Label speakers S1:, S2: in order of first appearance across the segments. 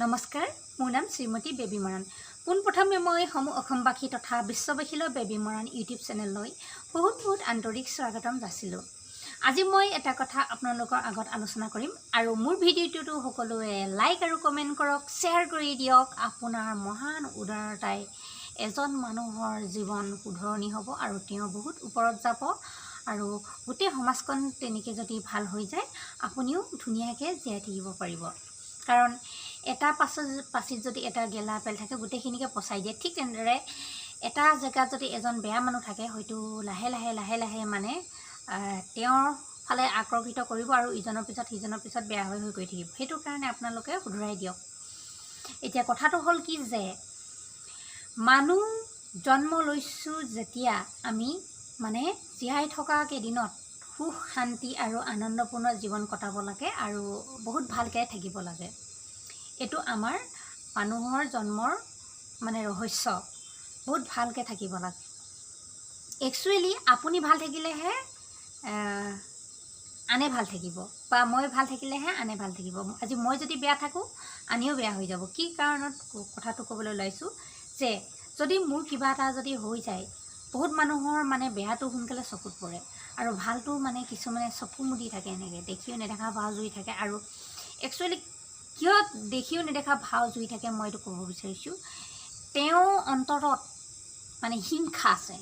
S1: নমস্কাৰ, মোৰ নাম শ্ৰীমতী বেবী মৰাণ। পোনপ্ৰথমে মই সমূহ অসমবাসী তথা বিশ্ববাসীলৈ বেবী মৰাণ ইউটিউব চেনেললৈ বহুত আন্তৰিক স্বাগতম যাচিলোঁ। আজি মই এটা কথা আপোনালোকৰ আগত আলোচনা কৰিম আৰু মোৰ ভিডিঅ'টো সকলোৱে লাইক আৰু কমেণ্ট কৰক, শ্বেয়াৰ কৰি দিয়ক। আপোনাৰ মহান উদাৰতাই এজন মানুহৰ জীৱন শুধৰণি হ'ব আৰু তেওঁ বহুত ওপৰত যাব আৰু গোটেই সমাজখন তেনেকৈ যদি ভাল হৈ যায় আপুনিও ধুনীয়াকৈ জীয়াই থাকিব পাৰিব। কাৰণ এটা পাচিত যদি এটা গেলা আপেল থাকে গোটেইখিনিকে পচাই দিয়ে, ঠিক তেনেদৰে এটা জেগাত যদি এজন বেয়া মানুহ থাকে হয়তো লাহে লাহে মানে তেওঁৰ ফালে আকৰ্ষিত কৰিব আৰু ইজনৰ পিছত বেয়া হৈ গৈ থাকিব। সেইটো কাৰণে আপোনালোকে শুধৰাই দিয়ক। এতিয়া কথাটো হ'ল কি যে মানুহ জন্ম লৈছোঁ যেতিয়া আমি মানে জীয়াই থকা কেইদিনত সুখ শান্তি আৰু আনন্দপূৰ্ণ জীৱন কটাব লাগে আৰু বহুত ভালকৈ থাকিব লাগে। এইটো আমাৰ মানুহৰ জন্মৰ মানে ৰহস্য। বহুত ভালকৈ থাকিব লাগে। একচুৱেলি আপুনি ভাল থাকিলেহে আনে ভাল থাকিব, বা মই ভাল থাকিলেহে আনে ভাল থাকিব। আজি মই যদি বেয়া থাকোঁ আনেও বেয়া হৈ যাব। কি কাৰণত কথাটো ক'বলৈ ওলাইছোঁ যে যদি মোৰ কিবা এটা যদি হৈ যায় বহুত মানুহৰ মানে বেয়াটো সোনকালে চকুত পৰে আৰু ভালটো মানে কিছুমানে চকু মুদি থাকে, এনেকৈ দেখিও নেদেখা ভাও জুৰি থাকে। আৰু একচুৱেলি কিয় দেখিও নেদেখা ভাও জুৰি থাকে মই এইটো ক'ব বিচাৰিছোঁ, তেওঁ অন্তৰত মানে হিংসা আছে।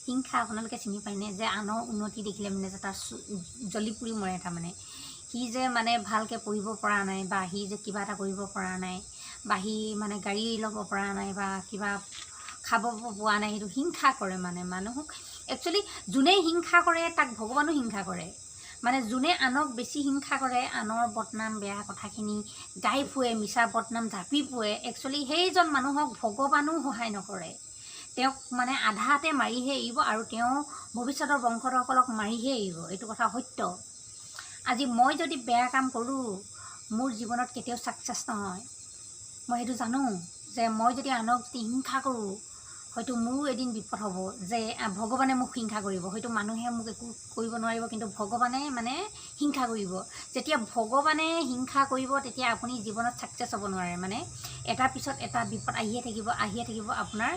S1: হিংসা আপোনালোকে চিনি পায়নে? যে আনৰ উন্নতি দেখিলে মানে যে তাৰ জ্বলি পুৰি মৰে। তাৰমানে সি যে মানে ভালকৈ পঢ়িব পৰা নাই, বা সি যে কিবা এটা কৰিব পৰা নাই, বা সি মানে গাড়ী ল'ব পৰা নাই, বা কিবা খাব পোৱা নাই, সেইটো হিংসা কৰে। মানে মানুহক একচুৱেলি যোনে হিংসা কৰে তাক ভগৱানো হিংসা কৰে। মানে যোনে আনক বেছি হিংসা কৰে, আনৰ বদনাম বেয়া কথাখিনি গাই ফুৰে, মিছা বদনাম জাপি ফুৰে, একচুৱেলি সেইজন মানুহক ভগৱানো সহায় নকৰে। তেওঁক মানে আধাতে মাৰিহে এৰিব আৰু তেওঁ ভৱিষ্যতৰ বংশধৰসকলক মাৰিহে এৰিব। এইটো কথা সত্য। আজি মই যদি বেয়া কাম কৰোঁ মোৰ জীৱনত কেতিয়াও ছাকচেছ নহয়। মই সেইটো জানো যে মই যদি আনক যদি হিংসা কৰোঁ হয়তো মোৰো এদিন বিপদ হ'ব, যে ভগৱানে মোক হিংসা কৰিব। হয়তো মানুহে মোক একো কৰিব নোৱাৰিব, কিন্তু ভগৱানে মানে হিংসা কৰিব। যেতিয়া ভগৱানে হিংসা কৰিব তেতিয়া আপুনি জীৱনত ছাকচেছ হ'ব নোৱাৰে। মানে এটাৰ পিছত এটা বিপদ আহিয়ে থাকিব। আপোনাৰ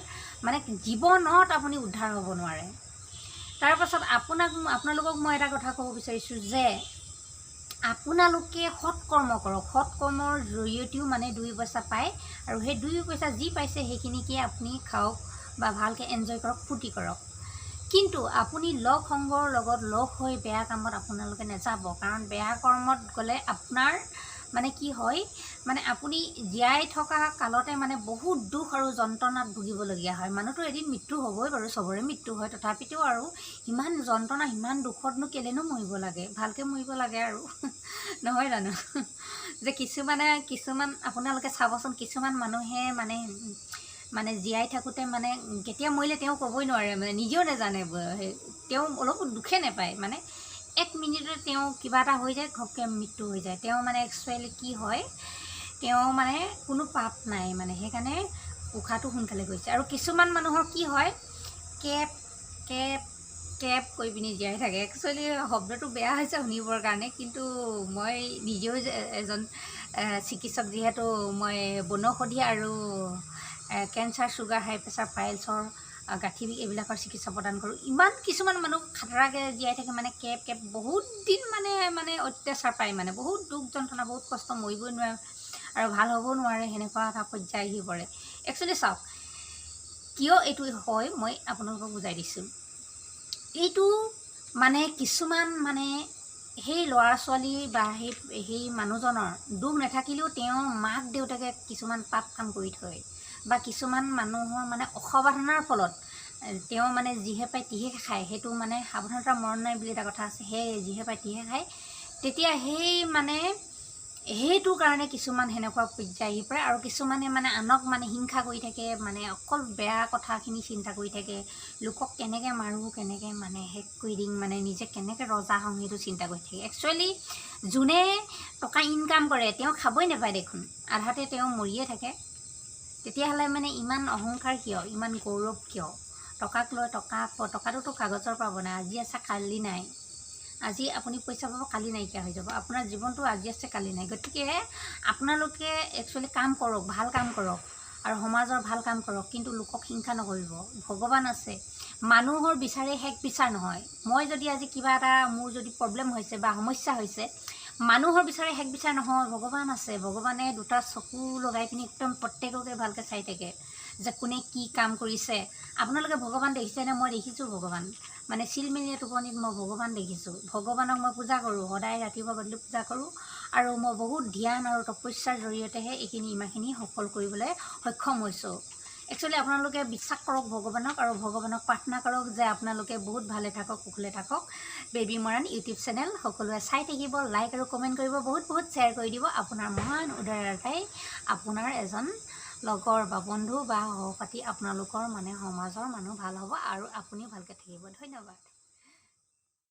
S1: মানে জীৱনত আপুনি উদ্ধাৰ হ'ব নোৱাৰে। তাৰপাছত আপোনালোকক মই এটা কথা ক'ব বিচাৰিছোঁ যে আপোনালোকে সৎকৰ্ম কৰক। সৎকৰ্মৰ জৰিয়তেও মানে 2 পইচা পায় আৰু সেই 2 পইচা যি পাইছে সেইখিনিকে আপুনি খাওক বা ভালকৈ এনজয় কৰক, ফূৰ্তি কৰক। কিন্তু আপুনি লগ সংগৰ লগত লগ হৈ বেয়া কামত আপোনালোকে নাযাব। কাৰণ বেয়া কৰ্মত গ'লে আপোনাৰ মানে কি হয়, মানে আপুনি জীয়াই থকা কালতে মানে বহুত দুখ আৰু যন্ত্ৰণাত ভুগিবলগীয়া হয়। মানুহটো এদিন মৃত্যু হ'বই বাৰু, চবৰে মৃত্যু হয়। তথাপিতো আৰু ইমান যন্ত্ৰণা সিমান দুখতনো কেলেনো মৰিব লাগে, ভালকৈ মৰিব লাগে আৰু নহয় জানো? যে কিছুমান আপোনালোকে চাবচোন, কিছুমান মানুহে মানে জীয়াই থাকোঁতে মানে কেতিয়া মৰিলে তেওঁ ক'বই নোৱাৰে, মানে নিজেও নাজানে। তেওঁ অলপো দুখে নাপায়। মানে 1 মিনিটতে তেওঁ কিবা এটা হৈ যায়, ঘপকৈ মৃত্যু হৈ যায়। তেওঁ মানে একচুৱেলি কি হয়, তেওঁ মানে কোনো পাপ নাই, মানে সেইকাৰণে উশাহটো সোনকালে গৈছে। আৰু কিছুমান মানুহৰ কি হয়, কেপ কৰি পিনি জীয়াই থাকে। একচুৱেলি শব্দটো বেয়া হৈছে শুনিবৰ কাৰণে, কিন্তু মই নিজেও এজন চিকিৎসক, যিহেতু মই বনৌষধি আৰু কেঞ্চাৰ, চুগাৰ, হাই প্ৰেছাৰ, পাইলছৰ, গাঁঠি বিষ এইবিলাকৰ চিকিৎসা প্ৰদান কৰোঁ। ইমান কিছুমান মানুহ খাতৰাকৈ জীয়াই থাকে, মানে কেপ বহুত দিন মানে অত্যাচাৰ পায়, মানে বহুত দুখ যন্ত্ৰণা, বহুত কষ্ট, মৰিবই নোৱাৰে আৰু ভাল হ'বও নোৱাৰে, সেনেকুৱা এটা পৰ্যায় আহি পৰে। একচুৱেলি চাওক কিয় এইটো হয়, মই আপোনালোকক বুজাই দিছোঁ। এইটো মানে কিছুমান মানে সেই ল'ৰা ছোৱালী বা সেই মানুহজনৰ দুখ নাথাকিলেও তেওঁৰ মাক দেউতাকে কিছুমান পাপ কাম কৰি থয়, বা কিছুমান মানুহৰ মানে অসাৱধানতাৰ ফলত তেওঁ মানে যিহে পায় তিহে খায়। সেইটো মানে সাৱধানতাৰ মৰণ নাই বুলি এটা কথা আছে। সেই যিহে পায় তিহে খায়। তেতিয়া সেইটো কাৰণে কিছুমান সেনেকুৱা পৰ্যায় আহি পৰে। আৰু কিছুমানে মানে আনক মানে হিংসা কৰি থাকে, মানে অকল বেয়া কথাখিনি চিন্তা কৰি থাকে, লোকক কেনেকৈ মাৰোঁ, কেনেকৈ মানে শেষ কৰি দিম, মানে নিজে কেনেকৈ ৰজা হওঁ, সেইটো চিন্তা কৰি থাকে। একচুৱেলি যোনে টকা ইনকাম কৰে তেওঁ খাবই নাপায় দেখোন, আধাতে তেওঁ মৰিয়ে থাকে। তেতিয়াহ'লে মানে ইমান অহংকাৰ কিয়, ইমান গৌৰৱ কিয়? টকাক লৈ টকাটোতো কাগজৰ পৰা বনায়, আজি আছে কালি নাই। আজি আপুনি পইচা পাব, কালি নাইকিয়া হৈ যাব। আপোনাৰ জীৱনটো আজি আছে কালি নাই। গতিকে আপোনালোকে একচুৱেলি কাম কৰক, ভাল কাম কৰক আৰু সমাজৰ ভাল কাম কৰক, কিন্তু লোকক হিংসা নকৰিব। ভগৱান আছে, মানুহৰ বিচাৰে শেষ বিচাৰ নহয়। মই যদি আজি কিবা এটা মোৰ যদি প্ৰব্লেম হৈছে বা সমস্যা হৈছে, মানুহৰ বিচাৰে শেষ বিচাৰ নহয়, ভগৱান আছে। ভগৱানে দুটা চকু লগাই পিনি একদম প্ৰত্যেককে ভালকৈ চাই থাকে যে কোনে কি কাম কৰিছে। আপোনালোকে ভগৱান দেখিছেনে? মই দেখিছোঁ ভগৱান, মানে চিলমিলীয়া টোপনিত মই ভগৱান দেখিছোঁ। ভগৱানক মই পূজা কৰোঁ, সদায় ৰাতিপুৱা গধূলি পূজা কৰোঁ, আৰু মই বহুত ধ্যান আৰু তপস্যাৰ জৰিয়তেহে এইখিনি ইমানখিনি সফল কৰিবলৈ সক্ষম হৈছোঁ। একচুৱেলি আপোনালোকে বিশ্বাস কৰক ভগৱানক, আৰু ভগৱানক প্ৰাৰ্থনা কৰক যে আপোনালোকে বহুত ভালে থাকক, কুশলে থাকক। বেবী মৰাণ ইউটিউব চেনেল সকলোৱে চাই থাকিব, লাইক আৰু কমেণ্ট কৰিব, বহুত বহুত শ্বেয়াৰ কৰি দিব। আপোনাৰ মহান উদাৰতাই আপোনাৰ এজন লগৰ বা বন্ধু বা সহপাঠী, আপোনালোকৰ মানে সমাজৰ মানুহ ভাল হ'ব, আৰু আপুনিও ভালকৈ থাকিব। ধন্যবাদ।